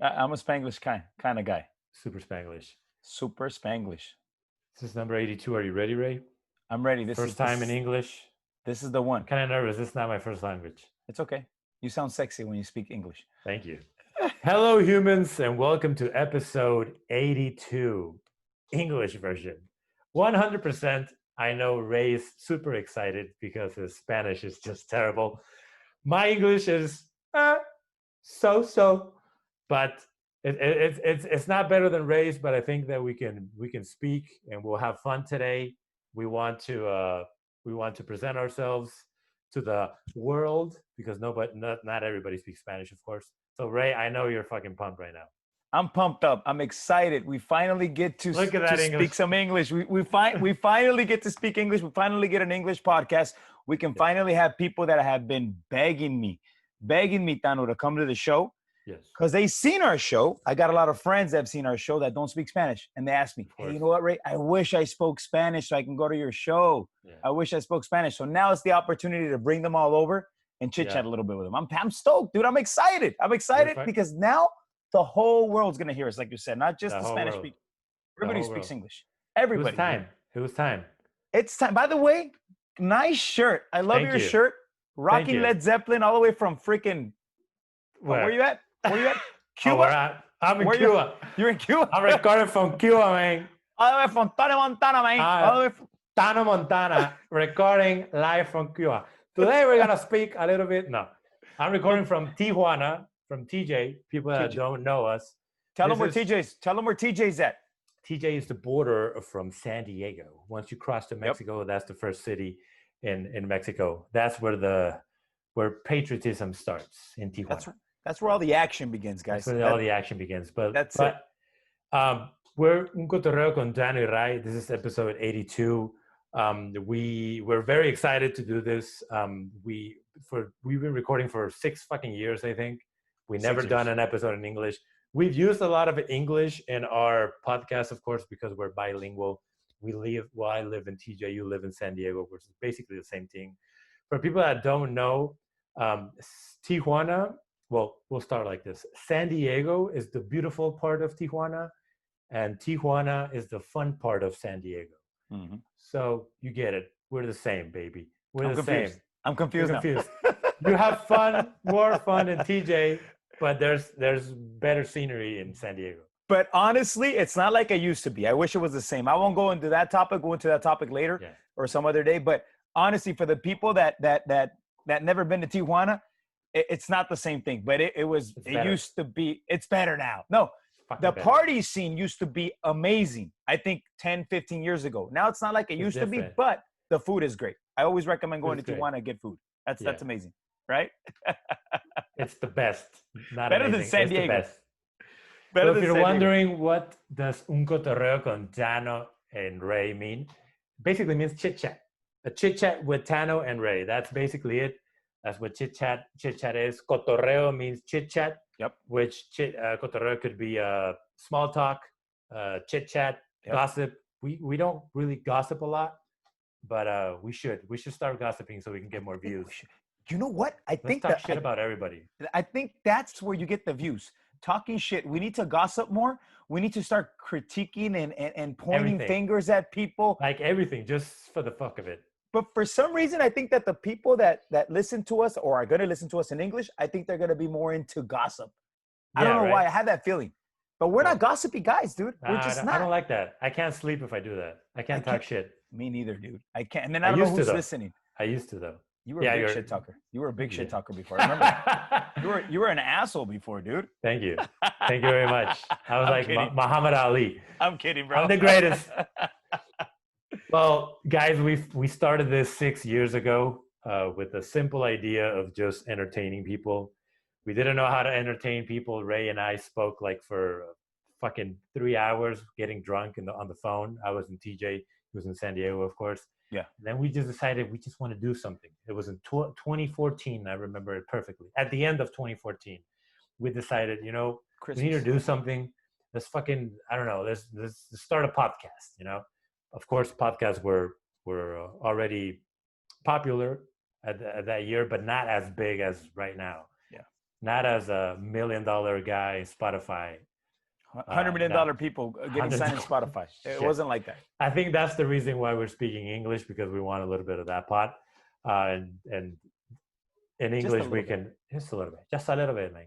I'm a Spanglish kind of guy. Super Spanglish. Super Spanglish. This is number 82. Are you ready, Ray? I'm ready. This is First time in this English. this is the I'm one. kind of nervous. This is not my first language. It's okay. You sound sexy when you speak English. Thank you. Hello, humans, and welcome to episode 82, English version. 100%. I know Ray's super excited because his Spanish is just terrible. My English is so, but it's not better than Ray's. But I think that we can speak and we'll have fun today. We want to present ourselves to the world because not everybody speaks Spanish, of course. So Ray, I know you're fucking pumped right now. I'm pumped up. I'm excited. We finally get Look at to that English. speak some English. We finally get to speak English. We finally get an English podcast. We can finally have people that have been begging me, Tano, to come to the show Yes. because they seen our show. I got a lot of friends that have seen our show that don't speak Spanish, and they asked me, "Hey, you know what, Ray? I wish I spoke Spanish so I can go to your show. Yeah. I wish I spoke Spanish." So now it's the opportunity to bring them all over and chit chat a little bit with them. I'm stoked, dude. I'm excited. I'm excited because now the whole world's gonna hear us, like you said, not just the Spanish speakers. Everybody speaks English. Everybody. It was time. It was time. It's time. By the way, nice shirt. I love your shirt. Rocking Led Zeppelin all the way from freaking. Where you at? Where you at? Cuba. I'm in Cuba. You're in Cuba. I'm recording from Cuba, man. All the way from Tano, Montana, man. All the way from Tano, Montana, recording live from Cuba. Today we're gonna speak a little bit. No, I'm recording from Tijuana, from TJ. People that don't know us, tell them where TJ's. Tell them where TJ's at. TJ is the border from San Diego. Once you cross to Mexico, that's the first city in Mexico. That's where patriotism starts in Tijuana. That's where all the action begins, guys. That's where all the action begins. But that's it. We're Un Cotorreo con Tano y Ray. This is episode 82. We're very excited to do this. We've been recording for 6 fucking years, I think. We never done an episode in English. We've used a lot of English in our podcast, of course, because we're bilingual. I live in TJ, you live in San Diego, which is basically the same thing. For people that don't know, Tijuana, well, we'll start like this. San Diego is the beautiful part of Tijuana, and Tijuana is the fun part of San Diego. Mm-hmm. So you get it. We're the same, baby. We're same. I'm confused. You have more fun in TJ, but there's better scenery in San Diego. But honestly, it's not like it used to be. I wish it was the same. I won't go into that topic. Go into that topic later or some other day. But honestly, for the people that never been to Tijuana, it's not the same thing. But it used to be. It's better now. No, the party scene used to be amazing. I think 10, 15 years ago. Now it's not like it used to be, but the food is great. I always recommend going to Tijuana and get food. That's amazing, right? It's the best. Better than San Diego. So if you're wondering what does Un Cotorreo con Tano and Ray mean, basically means chit chat. A chit chat with Tano and Ray. That's basically it. That's what chit chat is. Cotorreo means chit chat. Yep. Which cotorreo could be small talk, chit chat, gossip. We don't really gossip a lot, but we should start gossiping so we can get more views. You know what? Let's talk shit about everybody. I think that's where you get the views. Talking shit. We need to gossip more. We need to start critiquing and pointing fingers at people. Like everything, just for the fuck of it. But for some reason, I think that the people that listen to us or are going to listen to us in English, I think they're going to be more into gossip. I don't know why I have that feeling. But we're not gossipy guys, dude. We're just not. I don't like that. I can't sleep if I do that. I can't talk shit. Me neither, dude. I can't. And then I don't know who's listening. I used to, though. You were a big shit talker. You were a big shit talker before. I remember. you were an asshole before, dude. Thank you. Thank you very much. I was like Muhammad Ali. I'm kidding, bro. I'm the greatest. Well, guys, we started this 6 years ago with a simple idea of just entertaining people. We didn't know how to entertain people. Ray and I spoke like for fucking 3 hours, getting drunk on the phone. I was in TJ. He was in San Diego, of course. Yeah. And then we just decided we just want to do something. It was in 2014. I remember it perfectly. At the end of 2014, we decided, we need to do something. Let's fucking, I don't know, let's start a podcast, Of course, podcasts were already popular at that year, but not as big as right now. Yeah. not as a $1 million guy in Spotify. $100 million people getting signed in Spotify. It wasn't like that. I think that's the reason why we're speaking English, because we want a little bit of that pot. And in English, we can just a little bit, man.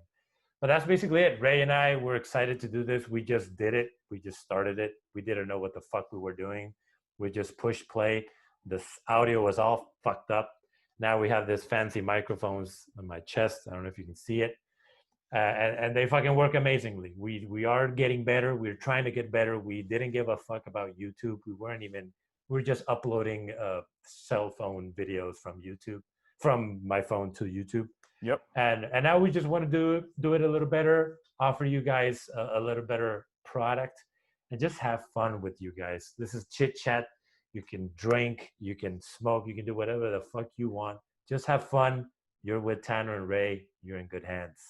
But that's basically it. Ray and I were excited to do this. We just did it. We just started it. We didn't know what the fuck we were doing. We just pushed play. This audio was all fucked up. Now we have this fancy microphones on my chest. I don't know if you can see it. And they fucking work amazingly. We are getting better. We're trying to get better. We didn't give a fuck about YouTube. We were just uploading cell phone videos from YouTube, from my phone to YouTube. Yep. And now we just want to do it a little better, offer you guys a little better product, and just have fun with you guys. This is chit chat. You can drink, you can smoke, you can do whatever the fuck you want. Just have fun. You're with Tano and Ray. You're in good hands.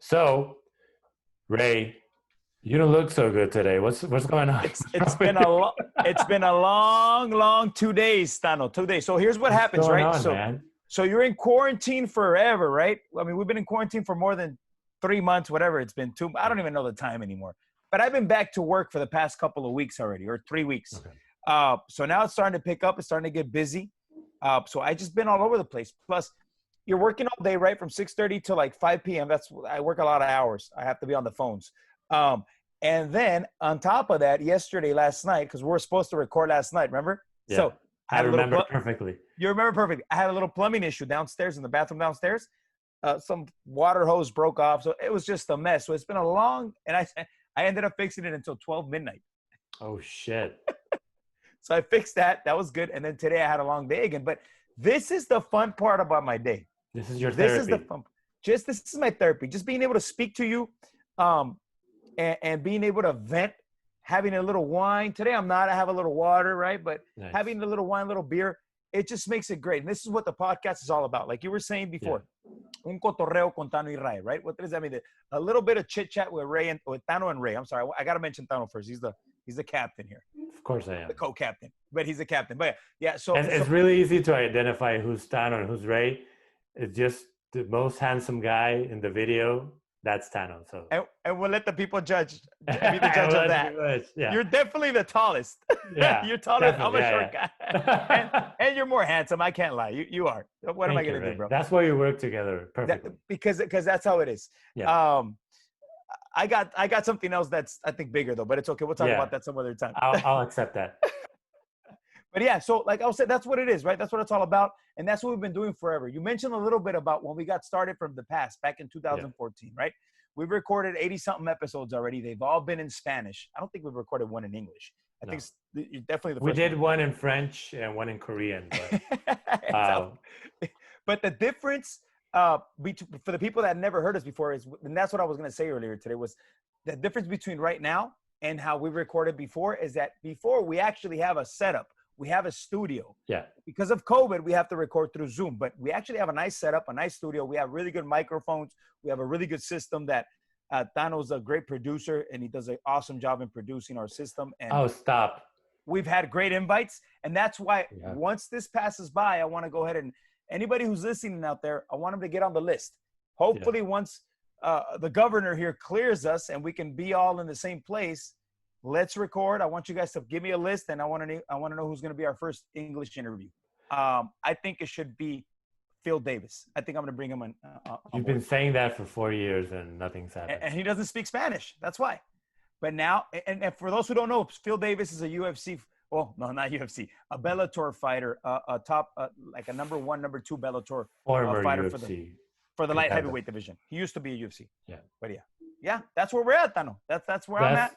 So, Ray, you don't look so good today. What's going on? It's been a long 2 days, Tano. 2 days. So here's what happens, right? Man? So you're in quarantine forever, right? I mean, we've been in quarantine for more than 3 months, whatever it's been. I don't even know the time anymore. But I've been back to work for the past couple of weeks already, or 3 weeks. Okay. So now it's starting to pick up. It's starting to get busy. So I just been all over the place. Plus, you're working all day, right? From 6:30 to like 5 p.m. I work a lot of hours. I have to be on the phones. And then on top of that, last night, because we were supposed to record last night, remember? Yeah, so I remember perfectly. You remember perfectly. I had a little plumbing issue downstairs in the bathroom downstairs. Some water hose broke off. So it was just a mess. So it's been a long, and I ended up fixing it until 12 midnight. Oh, shit. So I fixed that. That was good. And then today I had a long day again. But this is the fun part about my day. This is your therapy. This is the fun. This is my therapy. Just being able to speak to you, and being able to vent, having a little wine. Today I have a little water, right? But nice. Having a little wine, little beer, it just makes it great. And this is what the podcast is all about. Like you were saying before, un cotorreo con Tano y Ray, right? What does that mean? A little bit of chit chat with Tano and Ray. I'm sorry, I got to mention Tano first. He's the captain here. Of course I am. The co-captain, but he's the captain. But yeah, it's really easy to identify who's Tano and who's Ray. It's just the most handsome guy in the video. That's Tano. So and we'll let the people be the judge of that. Yeah. You're definitely the tallest. Yeah, you're taller. I'm a short guy, and you're more handsome. I can't lie. You are. What am I gonna do, bro? That's why we work together perfectly. Because that's how it is. Yeah. I got something else that's I think bigger though, but it's okay. We'll talk about that some other time. I'll accept that. But yeah, so like I said, that's what it is, right? That's what it's all about, and that's what we've been doing forever. You mentioned a little bit about when we got started from the past, back in 2014, right? We've recorded 80-something episodes already. They've all been in Spanish. I don't think we've recorded one in English. I think it's definitely the first. We did one in French and one in Korean. But, but the difference for the people that never heard us before is, and that's what I was going to say earlier today, was the difference between right now and how we recorded before is that before we actually have a setup. We have a studio. Yeah. Because of COVID, we have to record through Zoom, but we actually have a nice setup, a nice studio. We have really good microphones. We have a really good system that Tano's a great producer, and he does an awesome job in producing our system. And stop. We've had great invites, and that's why once this passes by, I want to go ahead and anybody who's listening out there, I want them to get on the list. Hopefully once the governor here clears us and we can be all in the same place, let's record. I want you guys to give me a list, and I want to know who's going to be our first English interview. I think it should be Phil Davis. I think I'm going to bring him on. You've been saying that for 4 years, and nothing's happened. And he doesn't speak Spanish. That's why. But now, and for those who don't know, Phil Davis is a UFC. Well, no, not UFC. A Bellator fighter, a top, like a number 1, number 2 Bellator fighter UFC. for the light heavyweight division. He used to be a UFC. Yeah. But yeah, that's where we're at, Tano. That's where I'm at.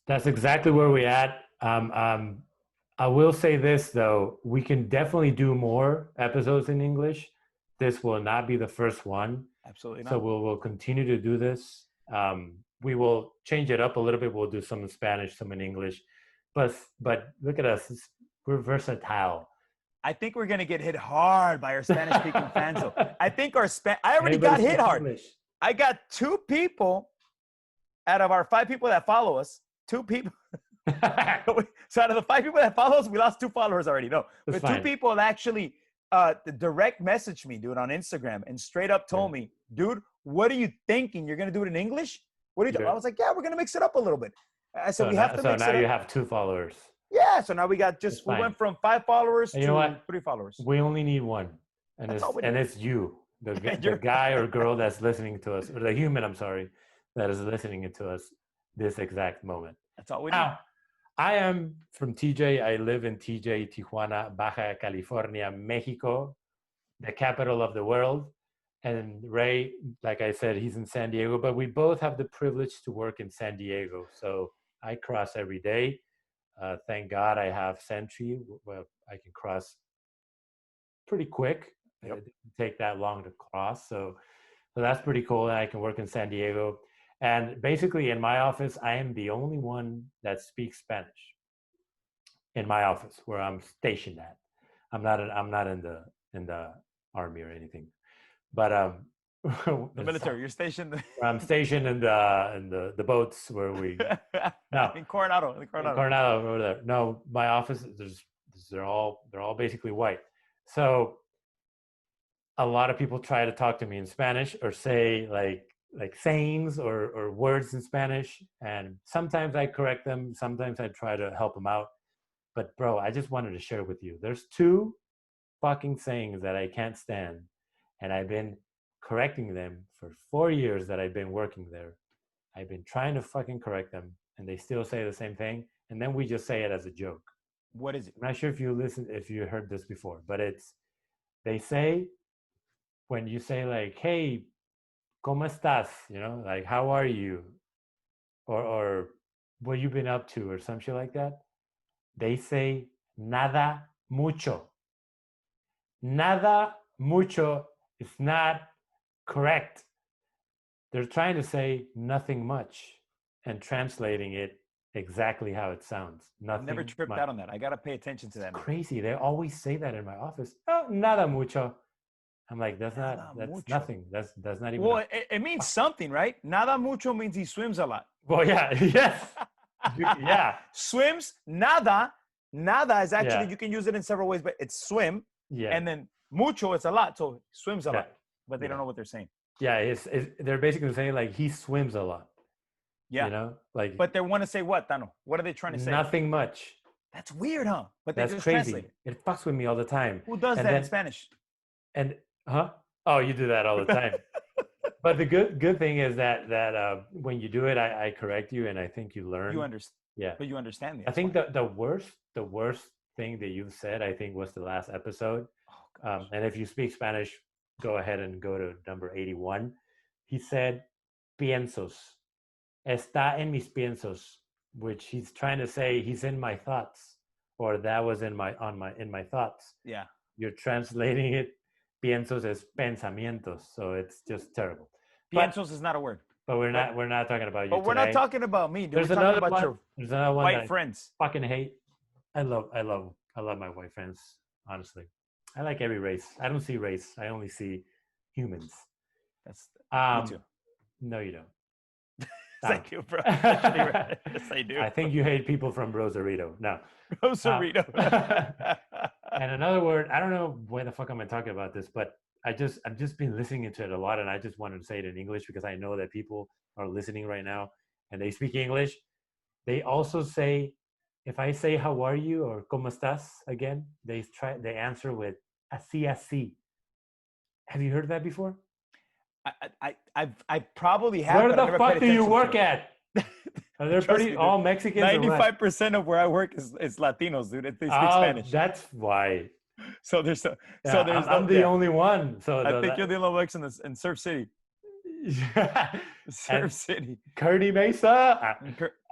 That's exactly where we're at. I will say this though, we can definitely do more episodes in English. This will not be the first one. Absolutely not. So we'll continue to do this. We will change it up a little bit. We'll do some in Spanish, some in English. But look at us. We're versatile. I think we're gonna get hit hard by our Spanish-speaking fans. Though. I think I already got hit hard. English. I got 2 people out of our 5 people that follow us. 2 people. So out of the 5 people that follow us, we lost 2 followers already. No, but 2 people actually direct messaged me, dude, on Instagram and straight up told me, dude, what are you thinking? You're going to do it in English? What are you doing? I was like, yeah, we're going to mix it up a little bit. I said, we have to mix it up. So now you have 2 followers. Yeah. So now we got we went from 5 followers to 3 followers. We only need 1. And it's you, the guy or girl that's listening to us, or the human, I'm sorry, that is listening to us this exact moment. That's all we need. I am from TJ. I live in TJ, Tijuana, Baja California, Mexico, the capital of the world. And Ray, like I said, he's in San Diego, but we both have the privilege to work in San Diego. So I cross every day. Thank God I have Sentry, where I can cross pretty quick. It doesn't take that long to cross. So that's pretty cool. And I can work in San Diego. And basically in my office, I am the only one that speaks Spanish in my office where I'm stationed at. I'm not in the army or anything, but the military. You're stationed. I'm stationed in the boats where we no in Coronado. Over there. No, my office they're all basically white. So a lot of people try to talk to me in Spanish or say like sayings or words in Spanish, and sometimes I correct them, sometimes I try to help them out. But bro, I just wanted to share with you, there's 2 fucking sayings that I can't stand, and I've been correcting them for 4 years that I've been working there. I've been trying to fucking correct them, and they still say the same thing, and then we just say it as a joke. What is it? I'm not sure if you heard this before, but they say, when you say like, hey, ¿cómo estás? You know, like, how are you? Or what you been up to or some shit like that. They say nada mucho. Nada mucho is not correct. They're trying to say nothing much and translating it exactly how it sounds. Nothing. I've never tripped out on that. I got to pay attention to that. Crazy. They always say that in my office. Oh, nada mucho. I'm like, that's nothing. That's not even. Well, it means something, right? Nada mucho means he swims a lot. Well, yeah, yes. Yeah. Swims, nada is actually, you can use it in several ways, but it's swim. Yeah. And then mucho, it's a lot. So swims a lot, but they don't know what they're saying. Yeah, they're basically saying like he swims a lot. Yeah. You know, like. But they want to say what, Tano? What are they trying to say? Nothing much. That's weird, huh? But that's just crazy. Translate it. It fucks with me all the time. Who does that in Spanish? And oh, you do that all the time. But the good thing is that when you do it, I correct you, and I think you learn. You understand. Yeah. But you understand me. I think the worst thing that you've said, I think, was the last episode. And if you speak Spanish, go ahead and go to number 81. He said, piensos. Está en mis piensos, which he's trying to say he's in my thoughts, or that was in my thoughts. Yeah. You're translating it. Piensos es pensamientos, so it's just terrible. Piensos is not a word. But we're not talking about you. But we're today. not talking about me. There's another one. Your there's another one white friends. I fucking hate. I love my white friends. Honestly, I like every race. I don't see race. I only see humans. That's me too. No, you don't. Thank you, bro. Yes, I do. I think you hate people from Rosarito. No. Rosarito. And another word, I don't know why the fuck am I talking about this, but I've just been listening to it a lot, and I just wanted to say it in English because I know that people are listening right now and they speak English. They also say, if I say how are you or ¿cómo estás again, they answer with así. Have you heard that before? I probably have. Where the fuck do you work at? Are they pretty all Mexicans? 95% of where I work is Latinos, dude. They speak Spanish. That's why. So there's I'm the only one. So I think you're the only one in Surf City. Surf City. Kearny Mesa.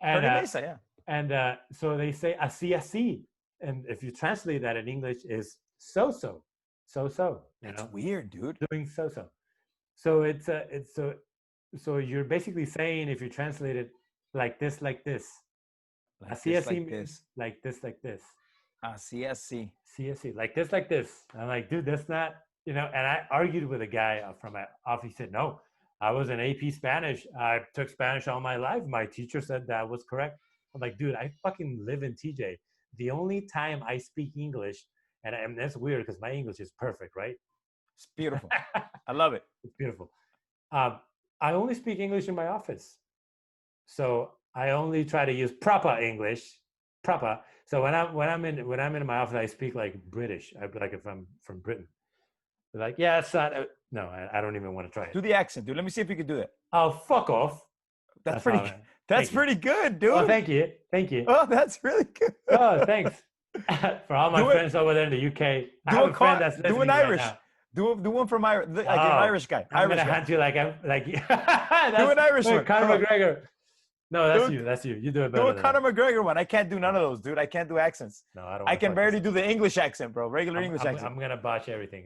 Kearny Mesa, yeah. And so they say así, and if you translate that in English, is so. That's weird, dude. Doing so. So so you're basically saying, if you translate it like this. Like this. Así. Like this. Así. Like this. I'm like, dude, that's not, and I argued with a guy from my office. He said, no, I was in AP Spanish. I took Spanish all my life. My teacher said that was correct. I'm like, dude, I fucking live in TJ. The only time I speak English And that's weird because my English is perfect, right? It's beautiful. I love it. It's beautiful. I only speak English in my office, so I only try to use proper English. Proper. So when I'm in my office, I speak like British. Like if I'm from Britain. They're like, yeah, it's not. No, I don't even want to try it. Do the accent, dude. Let me see if you can do it. Oh, fuck off. That's pretty. That's pretty good, dude. Oh, thank you. Oh, that's really good. Oh, thanks. For all my friends over there in the UK, I have a friend that's listening do an Irish. Right now. Do one from Irish, like an Irish guy. I'm gonna hunt you like I'm like. Do an Irish one. Conor McGregor. No, that's you. You do it better. Do a Conor McGregor one. I can't do none of those, dude. I can't do accents. No, I don't. I can barely do the English accent, bro. Regular English accent. I'm gonna botch everything.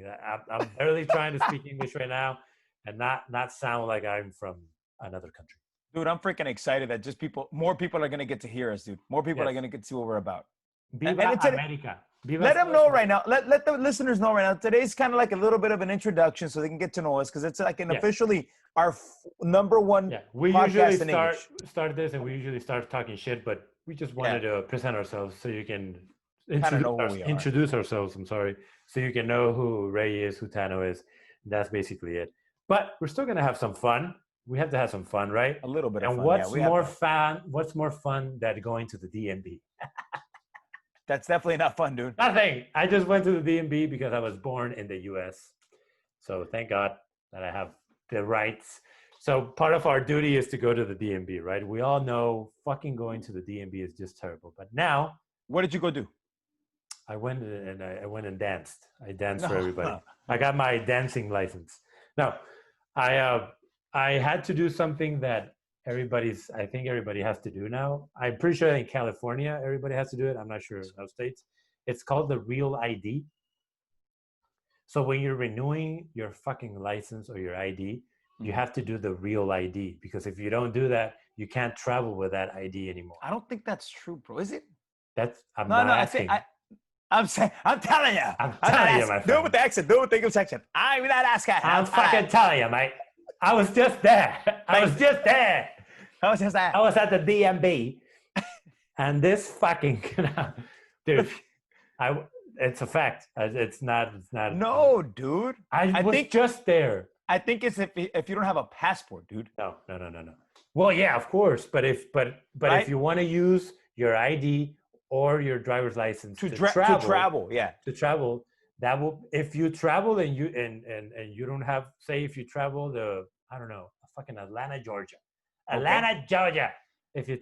I'm barely trying to speak English right now, and not sound like I'm from another country. Dude, I'm freaking excited that more people are gonna get to hear us, dude. More people are gonna get to see what we're about. Viva America. Let them know right now. Let the listeners know right now. Today's kind of like a little bit of an introduction so they can get to know us because it's like officially our number one we podcast usually in start this and we usually start talking shit, but we just wanted to present ourselves so you can introduce ourselves. I'm sorry. So you can know who Ray is, who Tano is. That's basically it. But we're still going to have some fun. We have to have some fun, right? A little bit of fun. And what's more fun than going to the DMV? That's definitely not fun, dude. Nothing. I just went to the DMV because I was born in the U.S. So thank God that I have the rights. So part of our duty is to go to the DMV, right? We all know fucking going to the DMV is just terrible. But now, what did you go do? I went and danced. I danced for everybody. I got my dancing license. No, I had to do something that I think everybody has to do now. I'm pretty sure in California, everybody has to do it. I'm not sure in those states. It's called the Real ID. So when you're renewing your fucking license or your ID, you have to do the Real ID because if you don't do that, you can't travel with that ID anymore. I don't think that's true, bro. Is it? I'm telling you. I'm telling you, my friend. Do it with the accent. Do it with the English accent. I'm not asking. I'm fucking telling you, mate. I was just there. I was just there. I was at the DMV, and this fucking dude. It's a fact. It's not. No, dude. I think just there. I think it's if you don't have a passport, dude. No. Well, yeah, of course, but if you want to use your ID or your driver's license to travel, that will. If you travel and you don't have, say, if you travel to fucking Atlanta, Georgia. If you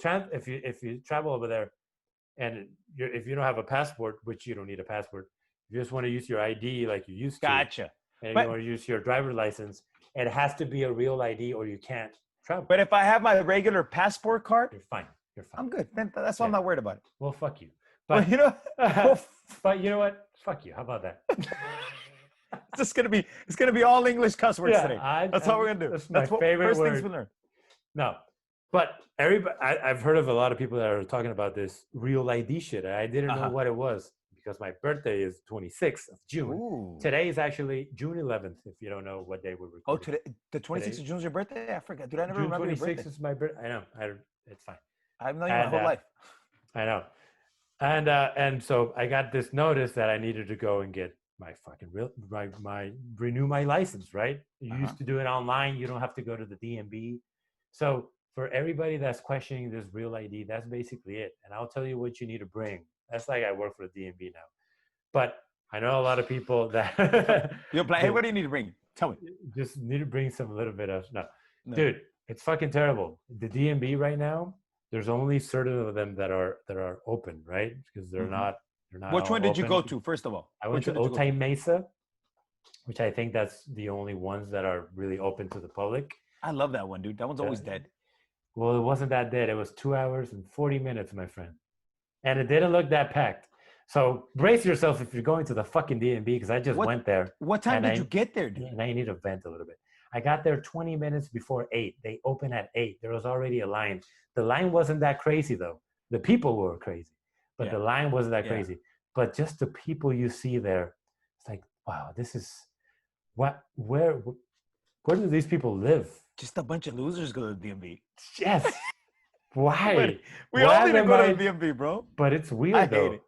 travel over there, and if you don't have a passport, which you don't need a passport, you just want to use your ID like you used to. Gotcha. And you want to use your driver's license, it has to be a real ID or you can't travel. But if I have my regular passport card, you're fine. I'm good. That's why I'm not worried about it. Well, fuck you. But you know, but you know what? Fuck you. How about that? It's gonna be all English cuss words today. That's what we're gonna do. That's my favorite first word. things we learn. No, but everybody, I've heard of a lot of people that are talking about this Real ID shit. I didn't know what it was because my birthday is 26th of June. Ooh. Today is actually June 11th. If you don't know what day we're recording. Oh, today the 26th of June is your birthday? I forgot. Dude, I never June remember your birthday. 26th is my birthday. I know. It's fine. I've known you my whole life. I know. And so I got this notice that I needed to go and get my fucking renew my license, right? You used to do it online. You don't have to go to the DMV. So for everybody that's questioning this Real ID, that's basically it. And I'll tell you what you need to bring. That's like I work for the DMV now. But I know a lot of people that hey, what do you need to bring? Tell me. Just need to bring some little bit of no. Dude, it's fucking terrible. The DMV right now, there's only certain of them that are open, right? Because they're not. Which one did you go to, first of all? I went to Otay Mesa, which I think that's the only ones that are really open to the public. I love that one, dude. That one's always dead. Well, it wasn't that dead. It was 2 hours and 40 minutes, my friend. And it didn't look that packed. So brace yourself if you're going to the fucking DMV because I just went there. What time did you get there, dude? And I need to vent a little bit. I got there 20 minutes before 8. They open at 8. There was already a line. The line wasn't that crazy, though. The people were crazy. But the line wasn't that crazy. But just the people you see there, it's like, wow, this is where do these people live? Just a bunch of losers go to the DMV. Yes. Why? We all need to go to the DMV, bro. But it's weird, though.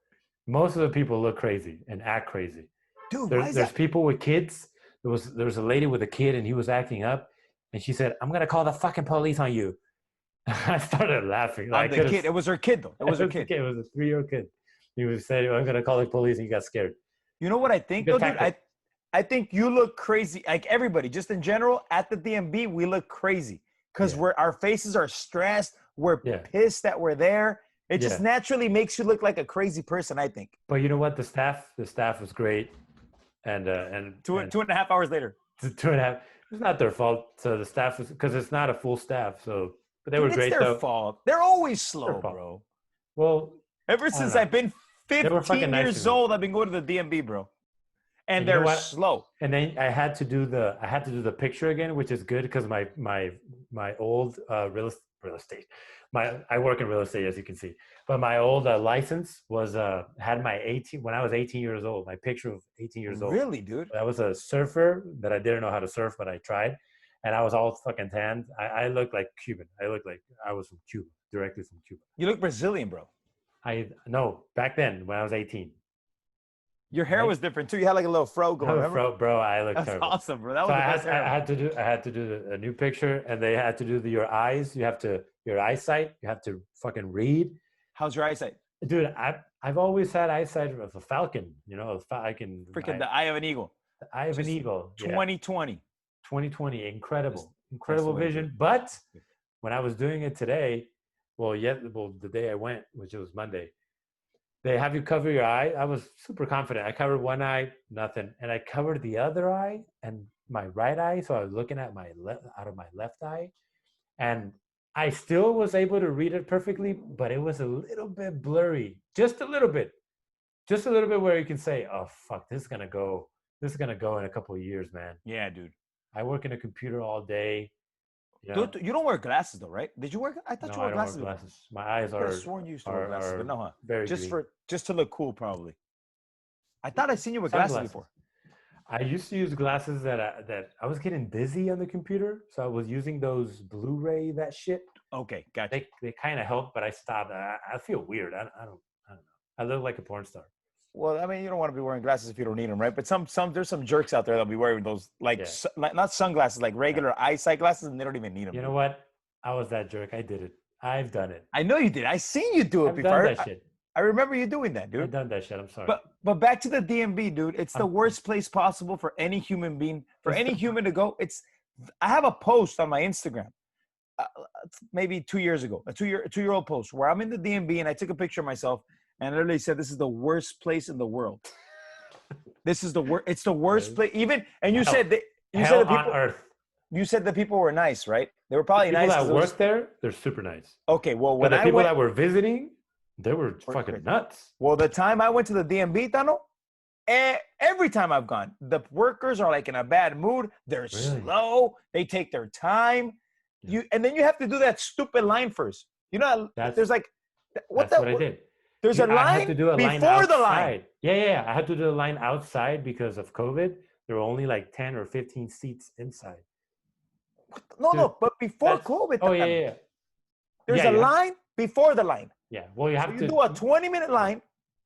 Most of the people look crazy and act crazy. Dude, There's people with kids. There was a lady with a kid, and he was acting up, and she said, "I'm gonna call the fucking police on you." I started laughing. On the kid. It was her kid, though. It was her kid. It was a 3-year-old kid. He was saying, "I'm gonna call the police," and he got scared. You know what I think, though, dude? I think you look crazy. Like everybody, just in general, at the DMV, we look crazy because our faces are stressed. We're pissed that we're there. It just naturally makes you look like a crazy person, I think. But you know what? The staff was great, and 2.5 hours later. 2.5. It's not their fault. So the staff was, because it's not a full staff. So, but they were great. It's their fault. They're always slow, bro. Well, ever since I've been 15 years old, I've been going to the DMV, bro. And they're slow. And then I had to do the picture again, which is good because my old real estate. I work in real estate, as you can see. But my old license was had my 18 when I was 18 years old. My picture of 18 years old. Really, dude? I was a surfer that I didn't know how to surf, but I tried, and I was all fucking tanned. I looked like Cuban. I looked like I was from Cuba, directly from Cuba. You look Brazilian, bro. No, back then when I was 18. Your hair was different too. You had like a little fro going. Bro, I looked terrible. That's awesome, bro. That was the best hair. I had to do a new picture, and they had to do your eyes. Your eyesight. You have to fucking read. How's your eyesight, dude? I've always had eyesight of a falcon. You know, I can the eye of an eagle. The eye of an eagle. 2020. 2020, incredible vision. But when I was doing it today, the day I went, which was Monday. They have you cover your eye. I was super confident. I covered one eye, nothing. And I covered the other eye and my right eye. So I was looking at out of my left eye. And I still was able to read it perfectly, but it was a little bit blurry. Just a little bit. Just a little bit where you can say, oh, fuck, this is going to go in a couple of years, man. Yeah, dude. I work in a computer all day. Dude, you don't wear glasses though, right? Did you wear? I thought you wore glasses. My eyes are. I sworn you used to wear glasses, but no, huh? Very just to look cool, probably. I thought I'd seen you with glasses before. I used to use glasses that I was getting dizzy on the computer, so I was using those Blu-ray that shit. Okay, gotcha. They kind of help, but I stopped. I feel weird. I don't know. I look like a porn star. Well, I mean, you don't want to be wearing glasses if you don't need them, right? But there's some jerks out there that'll be wearing those, not sunglasses, like regular eyesight glasses, and they don't even need them. You know what? I was that jerk. I did it. I've done it. I know you did. I seen you do it before. I've done that shit. I remember you doing that, dude. I've done that shit. I'm sorry. But back to the DMV, dude. It's the worst place possible for any human being, for any human to go. I have a post on my Instagram, maybe 2 years ago, a two-year-old post where I'm in the DMV and I took a picture of myself. And I literally said, "This is the worst place in the world. This is the worst. It's the worst place." Even and you said that you said the people on earth. You said the people were nice, right? They were probably nice. People that work there, they're super nice. Okay, well, when the people that were visiting, they were fucking nuts. Well, the time I went to the DMV, Tano, every time I've gone, the workers are like in a bad mood. They're slow. They take their time. And then you have to do that stupid line first. You know, there's like what I did. There's a line before the line. Yeah. I had to do the line outside because of COVID. There were only like 10 or 15 seats inside. No, but before COVID. Oh, yeah. There's a line before the line. Yeah, well, you do a 20-minute line.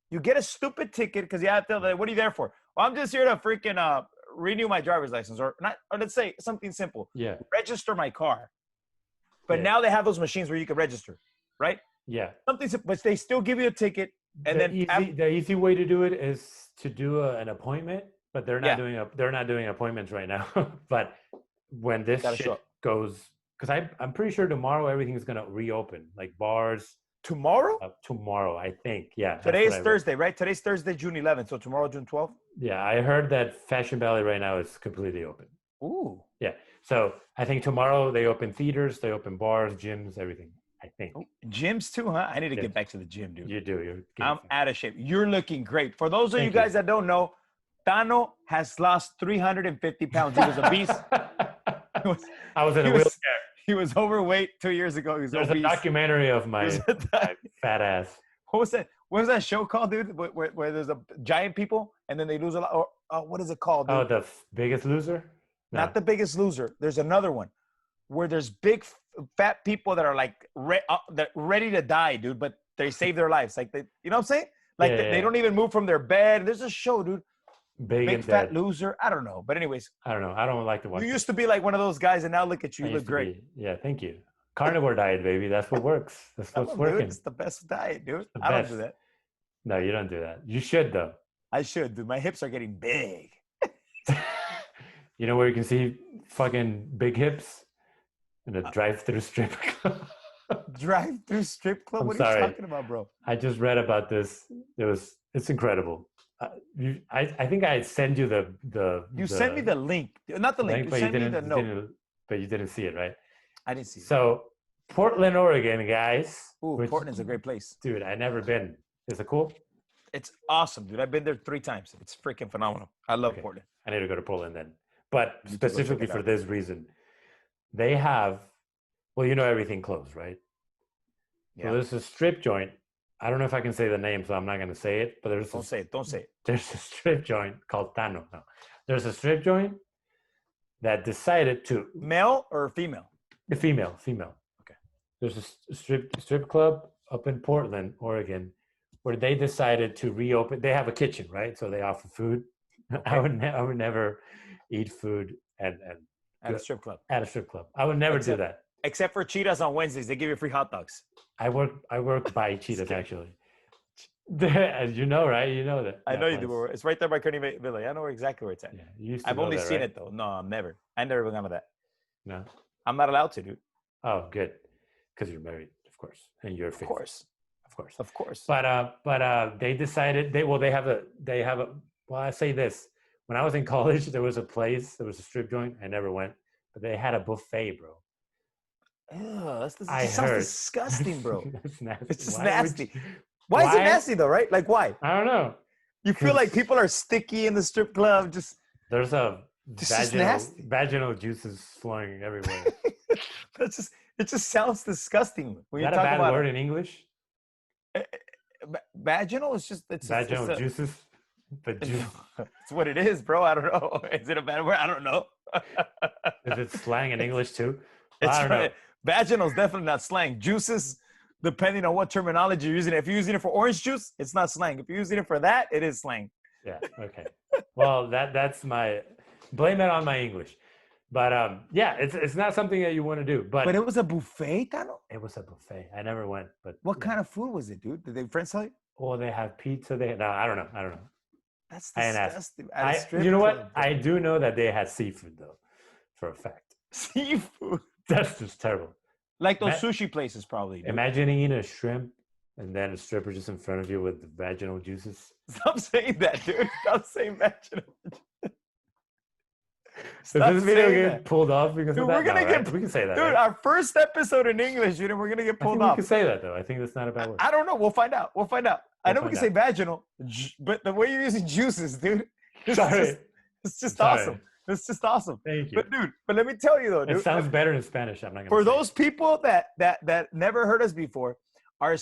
You get a stupid ticket because you have to, what are you there for? Well, I'm just here to freaking renew my driver's license or let's say something simple. Yeah. Register my car. But now they have those machines where you can register, right? Yeah. Something, but they still give you a ticket, and the easy way to do it is to do an appointment, but they're not doing appointments right now. But when this shit goes, because I'm pretty sure tomorrow everything's gonna reopen, like bars. Tomorrow? Tomorrow, I think. Yeah. Today is Thursday, right? Today's Thursday, June 11th. So tomorrow, June 12th. Yeah, I heard that Fashion Valley right now is completely open. Ooh. Yeah. So I think tomorrow they open theaters, they open bars, gyms, everything. I think. Gyms too, huh? I need to get back to the gym, dude. You do. I'm out of shape. You're looking great. For those of you guys that don't know, Tano has lost 350 pounds. He was a beast. I was in a wheelchair. He was overweight 2 years ago. There's a documentary of my fat ass. What was that? What was that show called, dude? Where there's a giant people and then they lose a lot. Or what is it called, dude? Oh, The Biggest Loser? No. Not The Biggest Loser. There's another one where there's big fat people that are like ready to die, dude, but they save their lives. Like you know what I'm saying? Like they don't even move from their bed. There's a show, dude. Big Fat Dead. Loser. I don't know. But anyways. I don't know. I don't like to watch You used to be like one of those guys, and now look at you. You look great. Yeah, thank you. Carnivore diet, baby. That's what works. That's what's working. Dude, it's the best diet, dude. I don't do that. No, you don't do that. You should, though. I should, dude. My hips are getting big. You know where you can see fucking big hips? In a drive-through strip club. Drive-through strip club? What are you talking about, bro? I just read about this. It's incredible. I think I sent you You sent me the link, not the link. You sent me the note, but you didn't see it, right? I didn't see it. So Portland, Oregon, guys. Ooh, Portland's a great place, dude. I never been. Is it cool? It's awesome, dude. I've been there 3 times. It's freaking phenomenal. I love Portland. I need to go to Portland then, but specifically for this reason, they have. Well, you know everything closed, right? Yeah. So there's a strip joint. I don't know if I can say the name, so I'm not going to say it. But don't say it. There's a strip joint called Tano. No, there's a strip joint that decided to male or female. The female. Okay. There's a strip club up in Portland, Oregon, where they decided to reopen. They have a kitchen, right? So they offer food. Okay. I would never eat food at a strip club. At a strip club, I would never do that. Except for Cheetahs on Wednesdays, they give you free hot dogs. I work by Cheetahs actually. You know, right? You know that. I know you do. It's right there by Kearney Village. I know exactly where it's at. Yeah, I've only seen it though. No, I've never. I never gone to that. No, I'm not allowed to, dude. Oh, good, because you're married, of course, and you're faithful. Of course. But they decided they have a. Well, I say this: when I was in college, there was a strip joint. I never went, but they had a buffet, bro. Ew, sounds disgusting, bro. Nasty. It's just nasty. Why is it nasty though, right? Like why? I don't know. You feel like people are sticky in the strip club. There's vaginal juices flowing everywhere. It just sounds disgusting. Is that a bad word in English? Vaginal is just vaginal juices. It's what it is, bro. I don't know. Is it a bad word? I don't know. Is it slang in English too? I don't know. Vaginal is definitely not slang. Juices, depending on what terminology you're using. If you're using it for orange juice, it's not slang. If you're using it for that, it is slang. Yeah. Okay. Well, that's my blame it on my English. But yeah, it's not something that you want to do. But it was a buffet, Tano? It was a buffet. I never went. But what kind of food was it, dude? Did they friends tell you? Well, they have pizza. No, I don't know. That's disgusting. You know what? I do know that they had seafood though, for a fact. Seafood. That's just terrible. Like those sushi places, probably. Dude. Imagine eating a shrimp and then a stripper just in front of you with the vaginal juices. Stop saying that, dude. Stop saying vaginal. Does this video get pulled off because of that? We're gonna get. We can say that. Dude, our first episode in English, dude, we're gonna get pulled off. We can say that though. I think that's not a bad word. I don't know. We'll find out. I know we can say vaginal, but the way you're using juices, dude, it's just awesome. It's just awesome. Thank you. But let me tell you though, dude. It sounds better in Spanish. I'm not gonna. For those people that never heard us before, our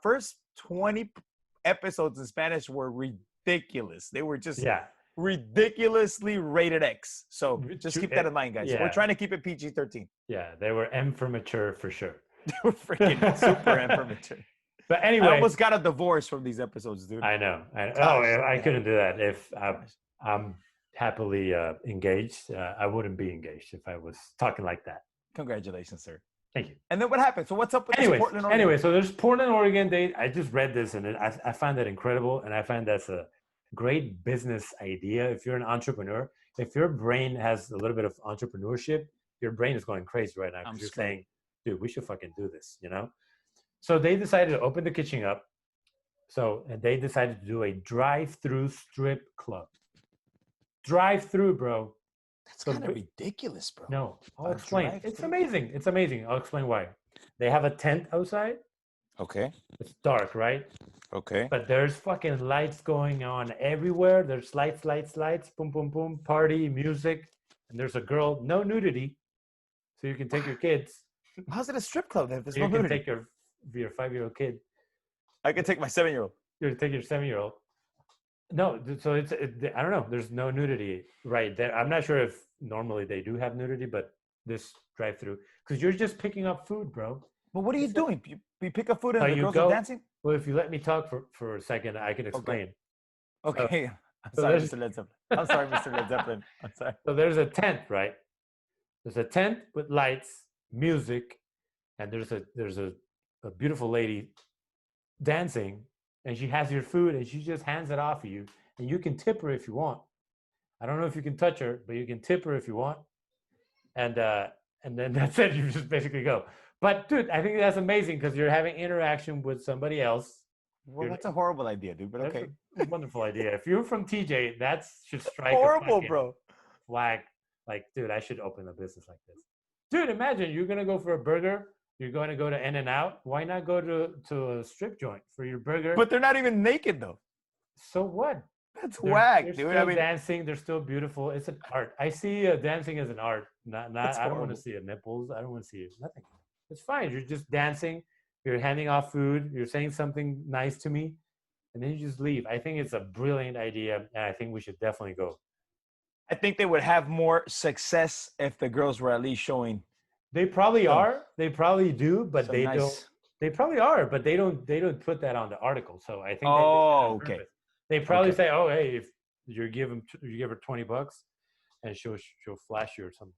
first 20 episodes in Spanish were ridiculous. They were just ridiculously rated X. So just keep that in mind, guys. Yeah. We're trying to keep it PG-13. Yeah, they were M for mature for sure. They were freaking super M for mature. But anyway, I almost got a divorce from these episodes, dude. I know. I couldn't do that. If I'm happily engaged, I wouldn't be engaged if I was talking like that. Congratulations, sir. Thank you. And then what happened? So what's up with Portland, Oregon? Anyway, so there's Portland, Oregon. I just read this and I find that incredible, and I find that's a great business idea. If you're an entrepreneur, if your brain has a little bit of entrepreneurship, your brain is going crazy right now because you're saying, dude, we should fucking do this, you know? So they decided to open the kitchen up. And they decided to do a drive-through strip club. Drive-through, bro. That's kind of ridiculous, bro. No, I'll explain. It's amazing. It's amazing. I'll explain why. They have a tent outside. Okay. It's dark, right? Okay. But there's fucking lights going on everywhere. There's lights, boom, boom, boom, party, music. And there's a girl, no nudity. So you can take your kids. How's it a strip club then? You can take your 5-year-old kid. I can take my 7-year-old. You can take your 7-year-old. No, so I don't know. There's no nudity right there. I'm not sure if normally they do have nudity, but this drive-through, because you're just picking up food, bro. But what are you doing? You pick up food and the girls are dancing? Well, if you let me talk for a second, I can explain. Okay. I'm So sorry, Mr. Led Zeppelin. I'm sorry, Mr. Led Zeppelin. I'm sorry. So there's a tent, right? There's a tent with lights, music, and there's a beautiful lady dancing, and she has your food, and she just hands it off to you, and you can tip her if you want. I don't know if you can touch her, but you can tip her if you want, and then that's it. You just basically go. But dude, I think that's amazing because you're having interaction with somebody else. Well, that's a horrible idea, dude. But okay. That's a wonderful idea. If you're from TJ, that should strike horrible, a bro. Flag. Like, dude, I should open a business like this. Dude, imagine you're gonna go for a burger. You're going to go to In-N-Out. Why not go to a strip joint for your burger? But they're not even naked though. So what? That's whack, dude. They're still dancing. They're still beautiful. It's an art. I see dancing as an art. Not. I don't want to see nipples. I don't want to see nothing. It's fine. You're just dancing. You're handing off food. You're saying something nice to me, and then you just leave. I think it's a brilliant idea, and I think we should definitely go. I think they would have more success if the girls were at least showing. They probably are. They probably do, but they nice. don't. They probably are, but they don't put that on the article. So I think. Okay. They probably say, "Oh, hey, if you give her $20, and she'll flash you or something."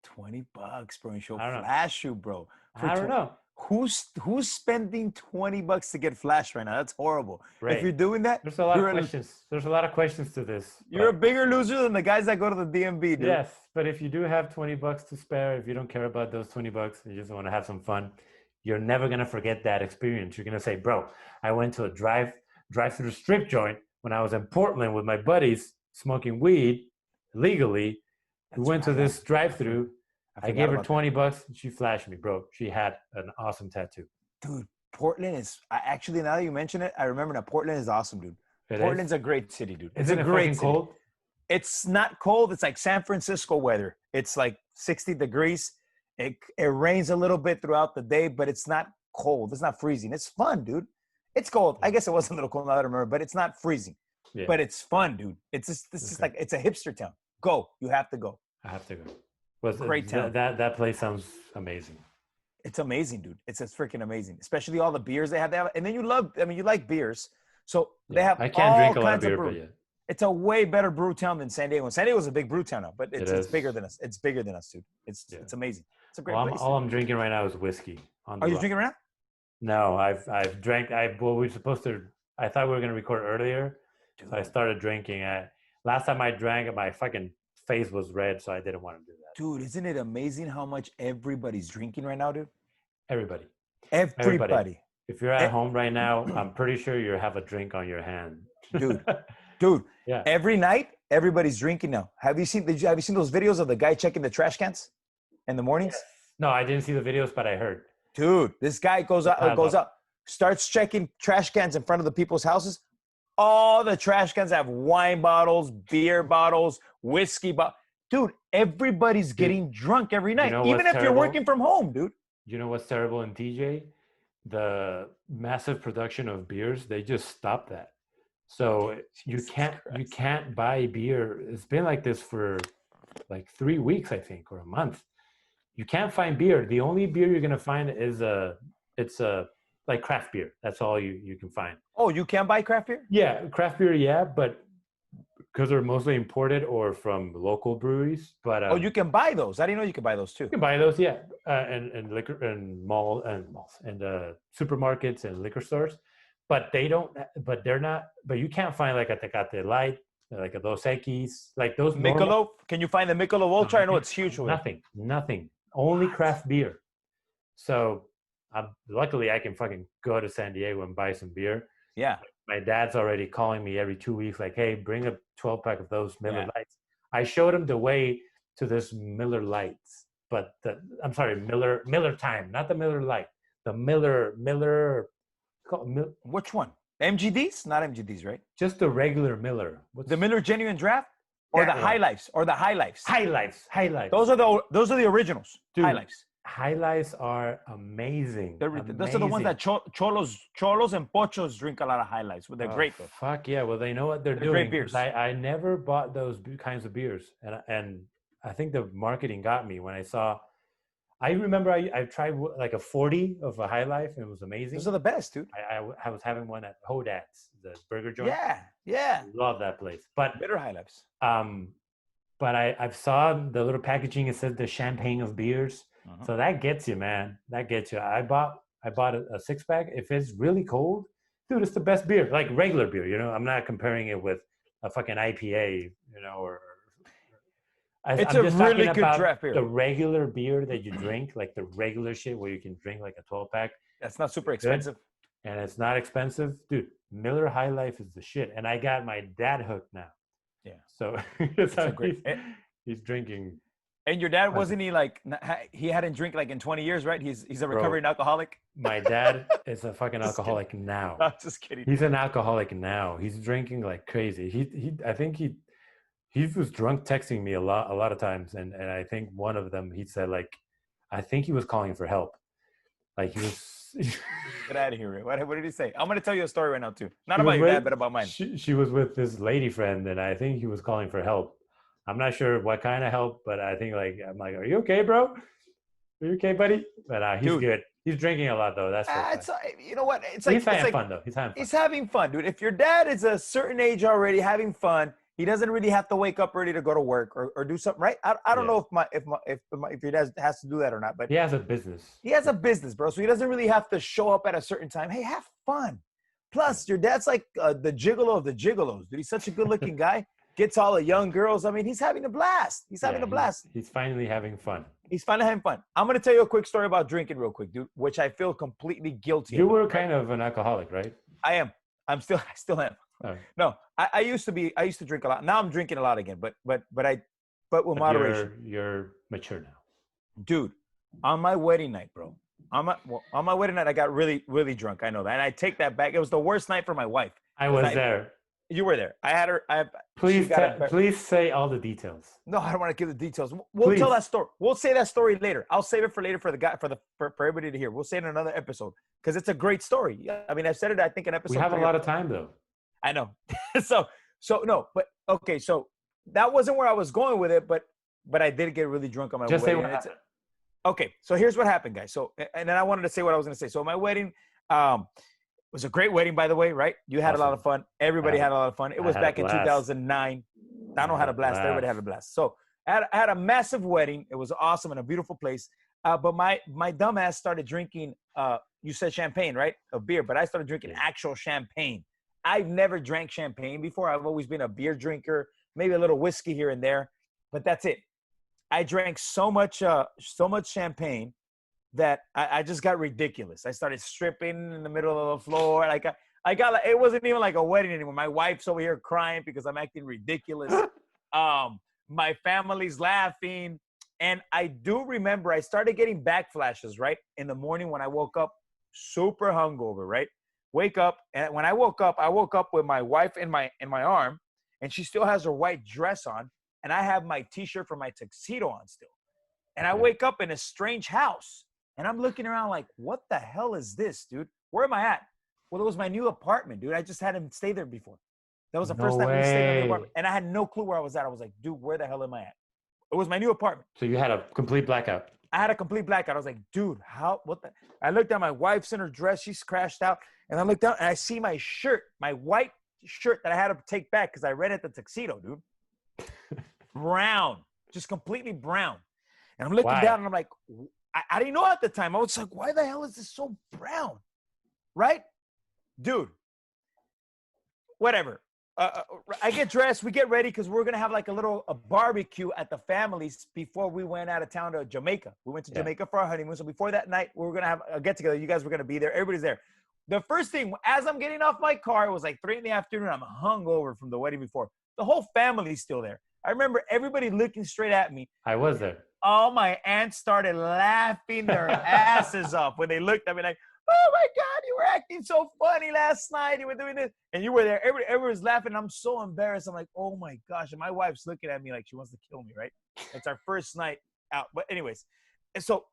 $20, bro, and she'll flash you, bro. I don't know. Who's spending $20 to get flashed right now? That's horrible. Right. If you're doing that, there's a lot of questions. There's a lot of questions to this. You're a bigger loser than the guys that go to the DMV, dude. Yes, but if you do have $20 to spare, if you don't care about those $20, you just want to have some fun, you're never gonna forget that experience. You're gonna say, "Bro, I went to a drive-through strip joint when I was in Portland with my buddies smoking weed legally. We went to this drive-through. I gave her $20 and she flashed me, bro. She had an awesome tattoo. Dude, Portland is actually, now that you mention it, I remember that Portland is awesome, dude. Portland's a great city, dude. It's a great city. Cold? It's not cold. It's like San Francisco weather. It's like 60 degrees. It rains a little bit throughout the day, but it's not cold. It's not freezing. It's fun, dude. It's cold. I guess it was a little cold now that I remember, but it's not freezing. Yeah. But it's fun, dude. It's just is like, it's a hipster town. Go. You have to go. I have to go. Great town. That place sounds amazing. It's amazing, dude. It's freaking amazing. Especially all the beers they have. And then you like beers. So they have I can't drink a lot of beer, but yeah. It's a way better brew town than San Diego. San Diego's a big brew town now, but it's bigger than us. It's bigger than us, dude. It's amazing. It's a great place. All I'm drinking right now is whiskey. Are you drinking right now? No, I've drank. We were supposed to. I thought we were gonna record earlier, dude. So I started drinking. Last time I drank, my fucking face was red, so I didn't want to do that. Dude, isn't it amazing how much everybody's drinking right now, dude? Everybody. If you're at home right now, I'm pretty sure you have a drink on your hand. Dude. Yeah. Every night, everybody's drinking now. Have you seen those videos of the guy checking the trash cans in the mornings? No, I didn't see the videos, but I heard. Dude, this guy goes up, starts checking trash cans in front of the people's houses. All the trash cans have wine bottles, beer bottles, whiskey bottles. Dude, everybody's getting drunk every night, even if you're working from home, dude. You know what's terrible in TJ? The massive production of beers, they just stopped that. So you can't buy beer. It's been like this for like 3 weeks, I think, or a month. You can't find beer. The only beer you're gonna find is like craft beer. That's all you can find. Oh, you can buy craft beer? Yeah, craft beer, yeah, but because they're mostly imported or from local breweries. But you can buy those. I didn't know you could buy those too. You can buy those, yeah, and liquor and malls and supermarkets and liquor stores. But they don't. But they're not. But you can't find like a Tecate Light, like a Dos Equis, like those. Michelob. Can you find the Michelob Ultra? I know it's huge. Nothing. Only craft beer. So luckily I can fucking go to San Diego and buy some beer. Yeah. My dad's already calling me every 2 weeks, like, "Hey, bring a 12-pack of those Miller Lights." I showed him the way to this Miller Lights, but Miller Time, not the Miller Light, the Miller. Which one? MGDs? Not MGDs, right? Just the regular Miller. The Miller Genuine Draft, or the High Lifes, or the High Lifes. High Lifes. Those are the originals. Dude, High Lifes. High Lifes are amazing. Those are the ones that cholos and pochos drink a lot of High Lifes. They're great though. Fuck yeah! Well, they know what they're doing. Great beers. I never bought those kinds of beers, and I think the marketing got me when I saw. I remember I tried like a 40 of a High Life, and it was amazing. Those are the best, dude. I was having one at Hodad's, the burger joint. Yeah. Love that place. But bitter High Lives. But I saw the little packaging. It said the champagne of beers. So that gets you, man. That gets you. I bought a 6-pack. If it's really cold, dude, it's the best beer. Like regular beer, you know. I'm not comparing it with a fucking IPA, you know, or it's I'm a just really talking good about draft beer. the regular beer that you drink, like the regular shit where you can drink like a 12-pack. That's not super expensive. And it's not expensive. Dude, Miller High Life is the shit. And I got my dad hooked now. Yeah. So he's drinking. And your dad, wasn't he like, he hadn't drank like in 20 years, right? He's a recovering alcoholic. My dad is a fucking alcoholic now. I'm just kidding. He's an alcoholic now. He's drinking like crazy. I think he was drunk texting me a lot of times. And I think one of them, he said like, I think he was calling for help. Like he was. Get out of here, Ray. What did he say? I'm going to tell you a story right now too. Not about your dad, but about mine. She was with this lady friend, and I think he was calling for help. I'm not sure what kind of help, but I think I'm like, are you okay, bro? Are you okay, buddy? But he's good. He's drinking a lot though. That's you know what? It's like he's having fun though. He's having fun, dude. If your dad is a certain age already having fun, he doesn't really have to wake up ready to go to work or do something, right? I don't know if your dad has to do that or not, but he has a business. He has a business, bro. So he doesn't really have to show up at a certain time. Hey, have fun. Plus, your dad's like the gigolo of the gigolos, dude. He's such a good-looking guy. Gets all the young girls. I mean, he's having a blast. He's having a blast. He's finally having fun. He's finally having fun. I'm going to tell you a quick story about drinking real quick, dude, which I feel completely guilty You were kind of an alcoholic, right? I am. I still am. Oh. No, I used to drink a lot. Now I'm drinking a lot again, but with moderation. You're mature now. Dude, on my wedding night, bro. On my wedding night, I got really, really drunk. I know that. And I take that back. It was the worst night for my wife. I was there. You were there. I had her. Please say all the details. No, I don't want to give the details. We'll tell that story. We'll say that story later. I'll save it for later for everybody to hear. We'll say it in another episode because it's a great story. Yeah, I mean, I've said it. I think in episode. We have a lot of time though. I know. so no, but okay. So that wasn't where I was going with it, but I did get really drunk on my wedding. Just say what happened. Okay, so here's what happened, guys. So, and then I wanted to say what I was going to say. So my wedding, it was a great wedding, by the way, right? You had a lot of fun. Everybody had a lot of fun. It was back in 2009. Tano had a blast. Everybody had a blast. So I had a massive wedding. It was awesome in a beautiful place. But my dumbass started drinking, you said champagne, right? A beer, but I started drinking actual champagne. I've never drank champagne before. I've always been a beer drinker, maybe a little whiskey here and there, but that's it. I drank so much champagne that I just got ridiculous. I started stripping in the middle of the floor. Like I got like, it wasn't even like a wedding anymore. My wife's over here crying because I'm acting ridiculous. My family's laughing. And I do remember I started getting back flashes, right? In the morning when I woke up super hungover, right? Wake up. And when I woke up with my wife in my arm, and she still has her white dress on. And I have my t-shirt for my tuxedo on still. And I wake up in a strange house. And I'm looking around like, what the hell is this, dude? Where am I at? Well, it was my new apartment, dude. I just hadn't stayed there before. That was the first time we stayed in the apartment. And I had no clue where I was at. I was like, dude, where the hell am I at? It was my new apartment. So you had a complete blackout. I had a complete blackout. I was like, dude, I looked at my wife's in her dress. She's crashed out. And I looked down and I see my shirt, my white shirt that I had to take back because I rented the tuxedo, dude. Brown, just completely brown. And I'm looking down and I'm like, I didn't know at the time. I was like, why the hell is this so brown? Right? Dude, whatever. I get dressed. We get ready because we're going to have like a barbecue at the family's before we went out of town to Jamaica. We went to Jamaica for our honeymoon. So before that night, we were going to have a get together. You guys were going to be there. Everybody's there. The first thing, as I'm getting off my car, it was like 3 PM. I'm hungover from the wedding before. The whole family's still there. I remember everybody looking straight at me. I was there. All my aunts started laughing their asses off when they looked at me like, oh my God, you were acting so funny last night. You were doing this. And you were there. Everybody was laughing. I'm so embarrassed. I'm like, oh my gosh. And my wife's looking at me like she wants to kill me, right? It's our first night out. But anyways, and so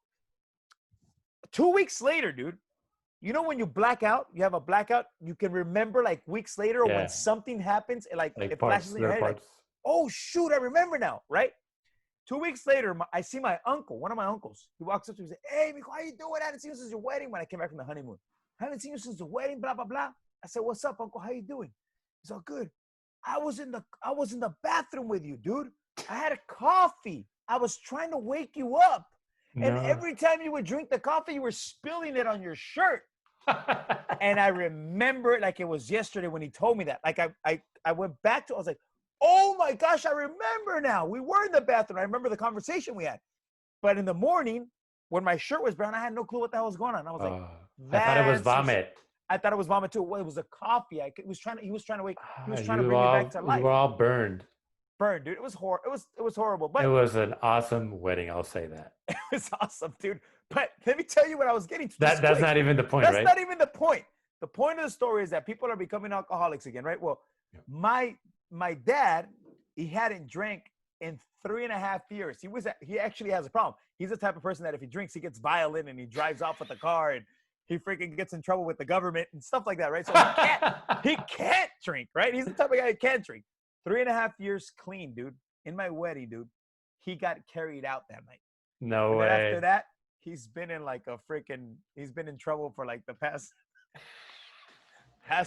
2 weeks later, dude, you know when you black out, you have a blackout, you can remember like weeks later when something happens, it flashes in your head. Like, oh, shoot, I remember now, right? 2 weeks later, I see my uncle, one of my uncles. He walks up to me and says, "Hey, mijo, how you doing? I haven't seen you since your wedding." When I came back from the honeymoon, I haven't seen you since the wedding. Blah blah blah. I said, "What's up, uncle? How you doing?" He's all good. I was in the bathroom with you, dude. I had a coffee. I was trying to wake you up, and every time you would drink the coffee, you were spilling it on your shirt. And I remember it like it was yesterday when he told me that. Like I went back to, I was like, oh my gosh, I remember now. We were in the bathroom. I remember the conversation we had. But in the morning, when my shirt was brown, I had no clue what the hell was going on. I was like, I thought it was vomit. I thought it was vomit too. Well, it was a coffee. He was trying to bring me back to life. You were all burned. Burned, dude. It was horrible. But it was an awesome wedding. I'll say that. It was awesome, dude. But let me tell you what I was getting to. That's not even the point, right? That's not even the point. The point of the story is that people are becoming alcoholics again, right? Well, my dad, he hadn't drank in 3.5 years. He actually has a problem. He's the type of person that if he drinks, he gets violent and he drives off with the car and he freaking gets in trouble with the government and stuff like that, right? So he can't drink, right? He's the type of guy who can't drink. 3.5 years clean, dude. In my wedding, dude, he got carried out that night. No way. After that, he's been in trouble for like the past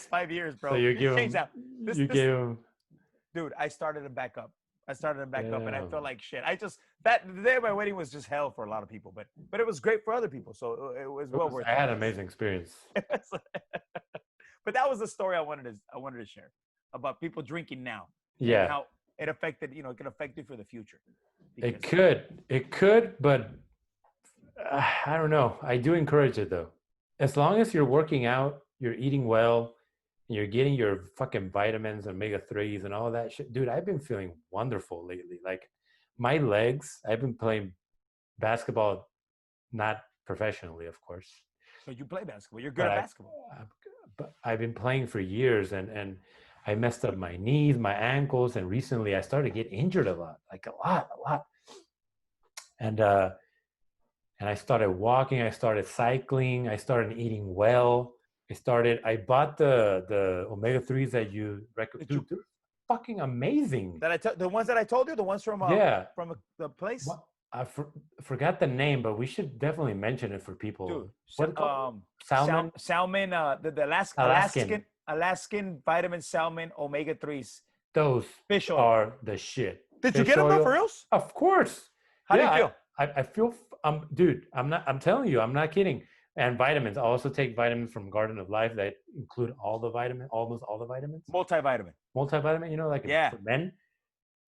5 years, bro. So you gave him. Dude, I started him back up. And I felt like shit. The day of my wedding was just hell for a lot of people, but it was great for other people. So it was well worth it. I had an amazing experience. But that was the story I wanted to share about people drinking now. Yeah. And how it affected, it can affect you for the future. It could, but I don't know. I do encourage it though. As long as you're working out, you're eating well, and you're getting your fucking vitamins, omega-3s and all that shit. Dude, I've been feeling wonderful lately. Like my legs, I've been playing basketball, not professionally, of course. But you play basketball. You're good at basketball. But I've been playing for years and I messed up my knees, my ankles, and recently I started to get injured a lot. And I started walking, I started cycling, I started eating well. I bought the omega-3s that you recommend. They're fucking amazing. The ones that I told you, the ones from the place? I forgot the name, but we should definitely mention it for people. Dude, salmon? Salmon, the Alaskan vitamin salmon omega-3s. Those fish are the shit. Did you get them for reals? Of course. How do you feel? I feel, dude, I'm telling you, I'm not kidding. And vitamins. I also take vitamins from Garden of Life that include almost all the vitamins. Multivitamin, for men.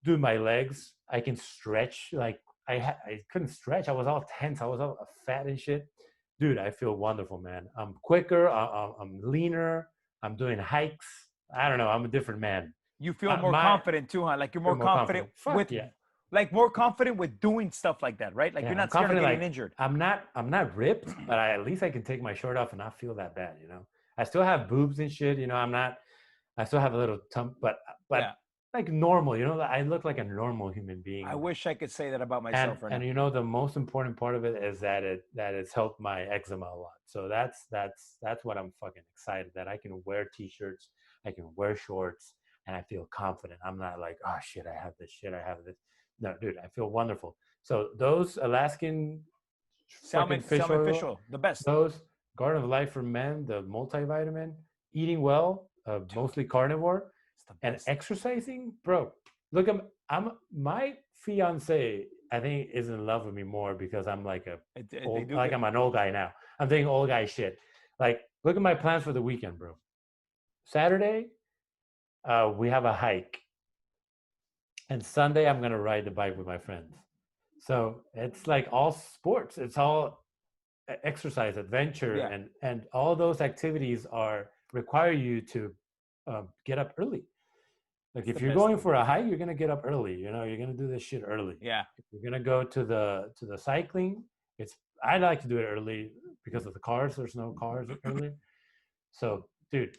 Dude, my legs, I can stretch. Like I couldn't stretch. I was all tense. I was all fat and shit. Dude, I feel wonderful, man. I'm quicker. I'm leaner. I'm doing hikes. I don't know. I'm a different man. You feel more confident too, huh? Like you're more confident more confident with doing stuff like that, right? Like you're not scared of getting injured. I'm not ripped, but at least I can take my shirt off and not feel that bad, I still have boobs and shit, I still have a little tump, but like normal, I look like a normal human being. I wish I could say that about myself right now. And the most important part of it is that it's helped my eczema a lot. So that's what I'm fucking excited that I can wear t-shirts, I can wear shorts, and I feel confident. I'm not like, oh shit, I have this. No, dude, I feel wonderful. So those Alaskan salmon fish oil, the best. Those Garden of Life for Men, the multivitamin, eating well, mostly carnivore, and exercising, bro. Look, my fiance, I think, is in love with me more because I'm like I'm an old guy now. I'm thinking old guy shit. Like, look at my plans for the weekend, bro. Saturday, we have a hike. And Sunday, I'm going to ride the bike with my friends. So it's like all sports. It's all exercise, adventure, and all those activities require you to get up early. Like if you're going for a hike, you're going to get up early. You're going to do this shit early. Yeah. If you're going to go to the cycling, I like to do it early because of the cars. There's no cars early. So, dude,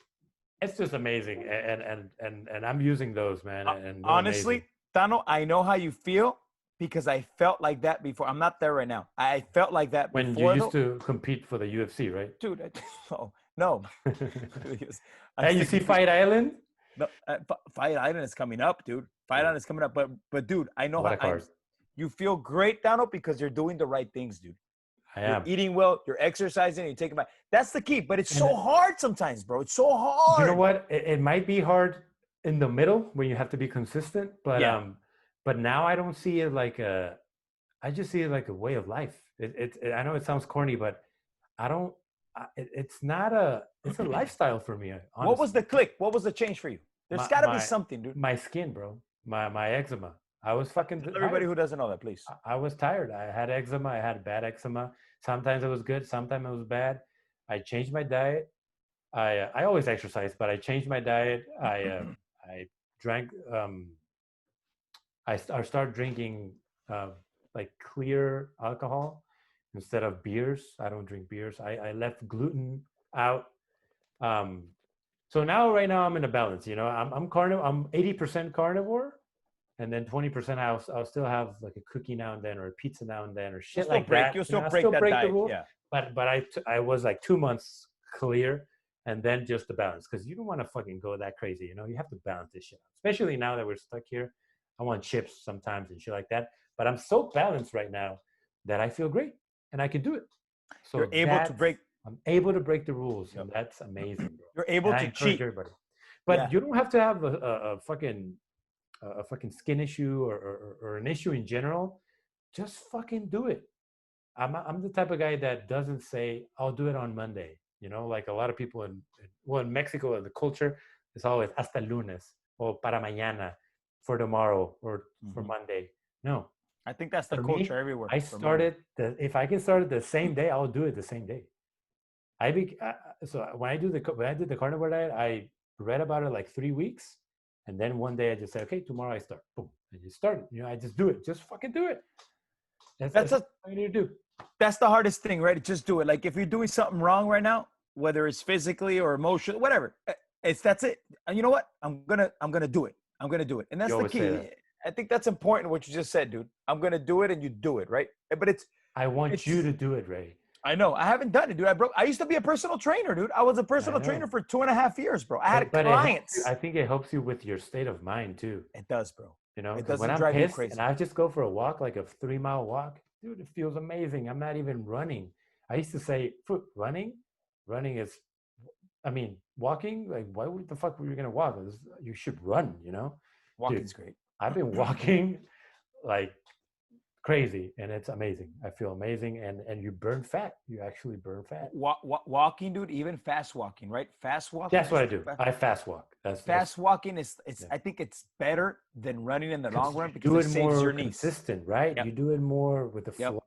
it's just amazing. And I'm using those, man. And honestly, amazing. Tano, I know how you feel because I felt like that before. I'm not there right now. I felt like that when before. You used to compete for the UFC, right? Dude, no. Hey, you see Fight Island? No, Fight Island is coming up, dude. Fight Island is coming up. But dude, I know what a card. You feel great, Tano, because you're doing the right things, dude. You're eating well, you're exercising, you're taking back. That's the key. But it's so hard sometimes, bro. It's so hard. You know what? It might be hard in the middle when you have to be consistent, but but now I don't see it like I just see it like a way of life. I know it sounds corny, but I don't. It's not a. It's a lifestyle for me. Honestly. What was the click? What was the change for you? There's got to be something, dude. My skin, bro. My eczema. I was fucking. Tell everybody who doesn't know that, please. I was tired. I had eczema. I had bad eczema. Sometimes it was good. Sometimes it was bad. I changed my diet. I always exercise, but I changed my diet. I drank. I started drinking like clear alcohol instead of beers. I don't drink beers. I left gluten out. So right now I'm in a balance. You know, I'm carnivore. I'm 80% carnivore, and then 20% I'll still have like a cookie now and then, or a pizza now and then, or shit like that. You'll still break that diet. Yeah. But I was like 2 months clear, and then just the balance, because you don't want to fucking go that crazy. You know, you have to balance this shit out. Especially now that we're stuck here. I want chips sometimes and shit like that. But I'm so balanced right now that I feel great and I can do it. So you're able to break. I'm able to break the rules, and that's amazing, bro. You're able to cheat. Everybody. But you don't have to have a fucking skin issue or an issue in general. Just fucking do it. I'm the type of guy that doesn't say I'll do it on Monday. You know, like a lot of people in Mexico, and the culture is always hasta lunes or para mañana, for tomorrow or for Monday. No, I think that's the culture everywhere. If I can start it the same day, I'll do it the same day. So when I did the carnivore diet, I read about it like 3 weeks, and then one day I just said, okay, tomorrow I start. Boom, and you start. You know, I just do it. Just fucking do it. That's all you need to do. That's the hardest thing, right? Just do it. Like if you're doing something wrong right now, whether it's physically or emotionally, whatever, that's it. And you know what? I'm gonna do it. I'm going to do it. And that's the key. I think that's important, what you just said, dude. I'm going to do it, and you do it, right? But I want you to do it, Ray. I know. I haven't done it, dude. I used to be a personal trainer, dude. I was a personal trainer for 2.5 years, bro. I had clients. I think it helps you with your state of mind, too. It does, bro. You know, it doesn't when I'm drive pissed you crazy. And I just go for a walk, like a 3-mile walk, dude, it feels amazing. I'm not even running. I used to say, running is, I mean, walking, like, why the fuck were you going to walk? You should run, you know? Walking's great. I've been walking like crazy, and it's amazing. I feel amazing, and you burn fat. You actually burn fat. Walking, dude, even fast walking, right? Fast walking. That's what I do. I fast walk. Fast walking is I think it's better than running in the long run, because it saves your knees. Consistent, right? Yep. You do it more with the flow,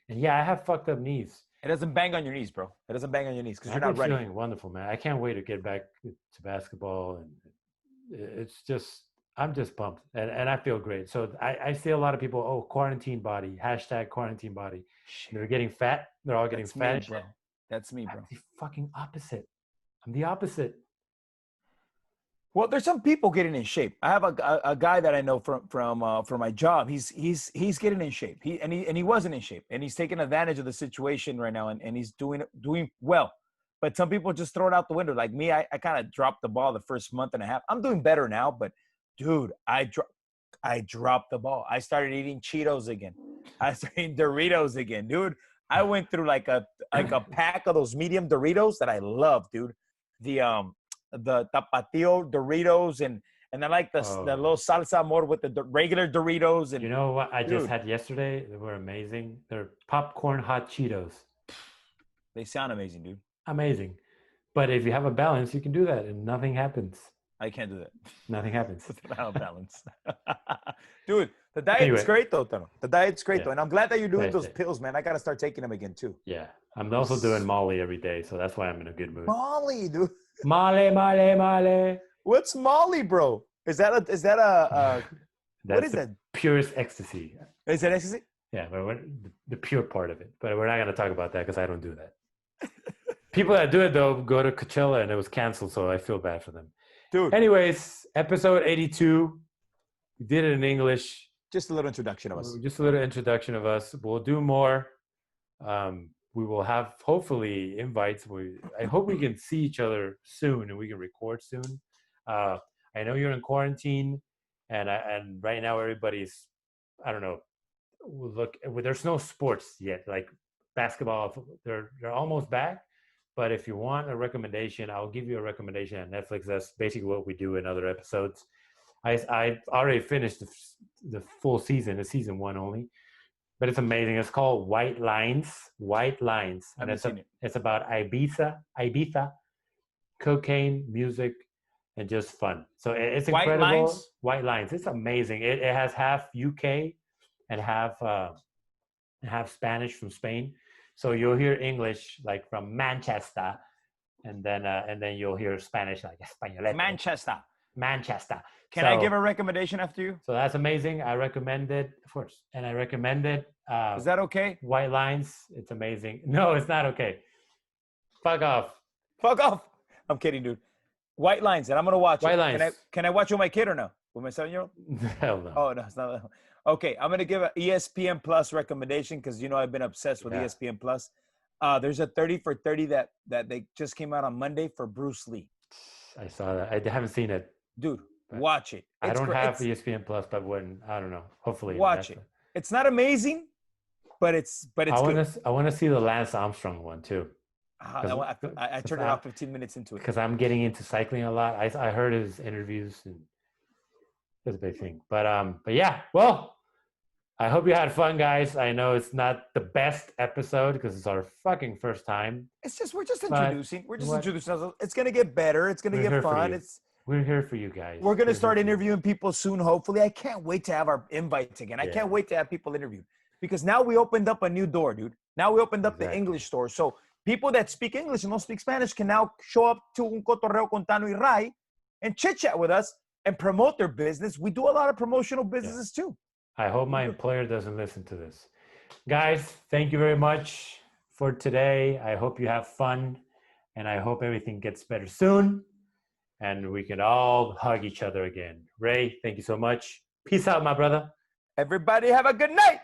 and yeah, I have fucked up knees. It doesn't bang on your knees, bro. It doesn't bang on your knees because you're not running. Feeling wonderful, man. I can't wait to get back to basketball, and it's just. I'm just pumped, and I feel great. So I see a lot of people, quarantine body, #quarantine body. They're getting fat. They're all getting fat. Me, bro. That's me, bro. I'm the fucking opposite. I'm the opposite. Well, there's some people getting in shape. I have a guy that I know from my job. He's getting in shape. He wasn't in shape, and he's taking advantage of the situation right now, and he's doing well. But some people just throw it out the window. Like me, I kind of dropped the ball the first month and a half. I'm doing better now, but dude, I dropped the ball. I started eating Cheetos again. I started eating Doritos again, dude. I went through like a pack of those medium Doritos that I love, dude. The Tapatio Doritos, and I like the little salsa more with the regular Doritos. And you know what I just had yesterday? They were amazing. They're popcorn hot Cheetos. They sound amazing, dude. Amazing. But if you have a balance, you can do that, and nothing happens. I can't do that. Nothing happens. Without balance. Dude, the diet's great though, Tano. The diet's great though. And I'm glad that you're doing those pills, man. I got to start taking them again too. Yeah. I'm also doing Molly every day, so that's why I'm in a good mood. Molly, dude. Molly. What's Molly, bro? Is that a what is that? Purest ecstasy. Is that ecstasy? Yeah, but the pure part of it. But we're not going to talk about that because I don't do that. People that do it though go to Coachella and it was canceled, so I feel bad for them. Dude. Anyways, episode 82. We did it in English. Just a little introduction of us. Just a little introduction of us. We'll do more. We will have, hopefully, invites. I hope we can see each other soon and we can record soon. I know you're in quarantine, and right now everybody's, I don't know, look, there's no sports yet. Like basketball, they're almost back. But if you want a recommendation, I'll give you a recommendation on Netflix. That's basically what we do in other episodes. I already finished the full season, the season 1 only, but it's amazing. It's called White Lines. White Lines, and it's about Ibiza, cocaine, music, and just fun. So it's incredible. White Lines. It's amazing. It has half UK and half Spanish from Spain. So you'll hear English like from Manchester, and then you'll hear Spanish like Españolete. Manchester. Can I give a recommendation after you? So that's amazing. I recommend it, of course, and I recommend it. Is that okay? White Lines. It's amazing. No, it's not okay. Fuck off. Fuck off. I'm kidding, dude. White Lines, and I'm gonna watch White Lines. Can I watch it with my kid or no? With my 7-year-old? Hell no. Oh no, it's not. Okay, I'm gonna give an ESPN Plus recommendation because I've been obsessed with ESPN Plus. There's a 30 for 30 that they just came out on Monday for Bruce Lee. I saw that. I haven't seen it. Dude, watch it. I don't have ESPN Plus, but I don't know. Hopefully, watch it. It's not amazing, but it's good. I want to see the Lance Armstrong one too. I turned it off 15 minutes into it because I'm getting into cycling a lot. I heard his interviews and it's a big thing. But yeah, well, I hope you had fun, guys. I know it's not the best episode because it's our fucking first time. We're just introducing. It's gonna get better. It's gonna get fun. We're here for you guys. We're gonna start interviewing people soon. Hopefully, I can't wait to have our invites again. I can't wait to have people interviewed because now we opened up a new door, dude. Now we opened up the English store. So people that speak English and don't speak Spanish can now show up to Un Cotorreo con Tano y Ray and chit chat with us and promote their business. We do a lot of promotional businesses too. I hope my employer doesn't listen to this. Guys, thank you very much for today. I hope you have fun and I hope everything gets better soon and we can all hug each other again. Ray, thank you so much. Peace out, my brother. Everybody have a good night.